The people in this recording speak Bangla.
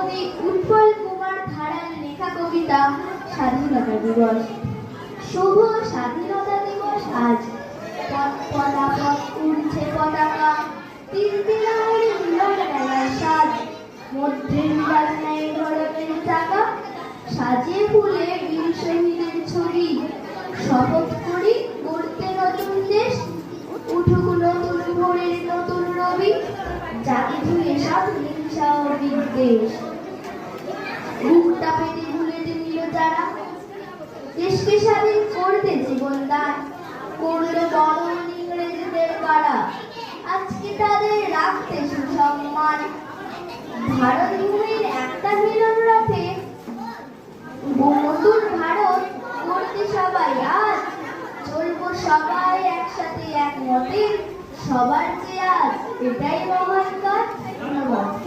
কবি উৎপল কুমার ধারার লেখা কবিতা স্বাধীনতা দিবস। শুভ স্বাধীনতা দিবস আজ। পতাকা উড়ছে পতাকা, তিলতিলাহরি মিলন মেলার সাজ। মধ্যে বিরাট নেয় গরমের চাকা, সাজিয়ে ফুলে বীর শহীদের ছবি। শপথ করি গড়তে নতুন দেশ, উঠুক নতুন ভোরের নতুন রবি। জাতি ধুয়ে সব হিংসা ও বিদ্বেষ, বুকটা পেটে ভুলেতে নিল যারা। দেশকে স্বাধীন করতে জীবন দান করলো বরং ইংরেজদের কারা। আজকে তাদের রাখতে সুসম্মান। ভারত ভূমির একটা মিলন রথে নতুন ভারত করতে সবাই আজ। চলবো সবাই একসাথে একমতে, সবার চেয়ে আজ এটাই মহান কাজ। ধন্যবাদ।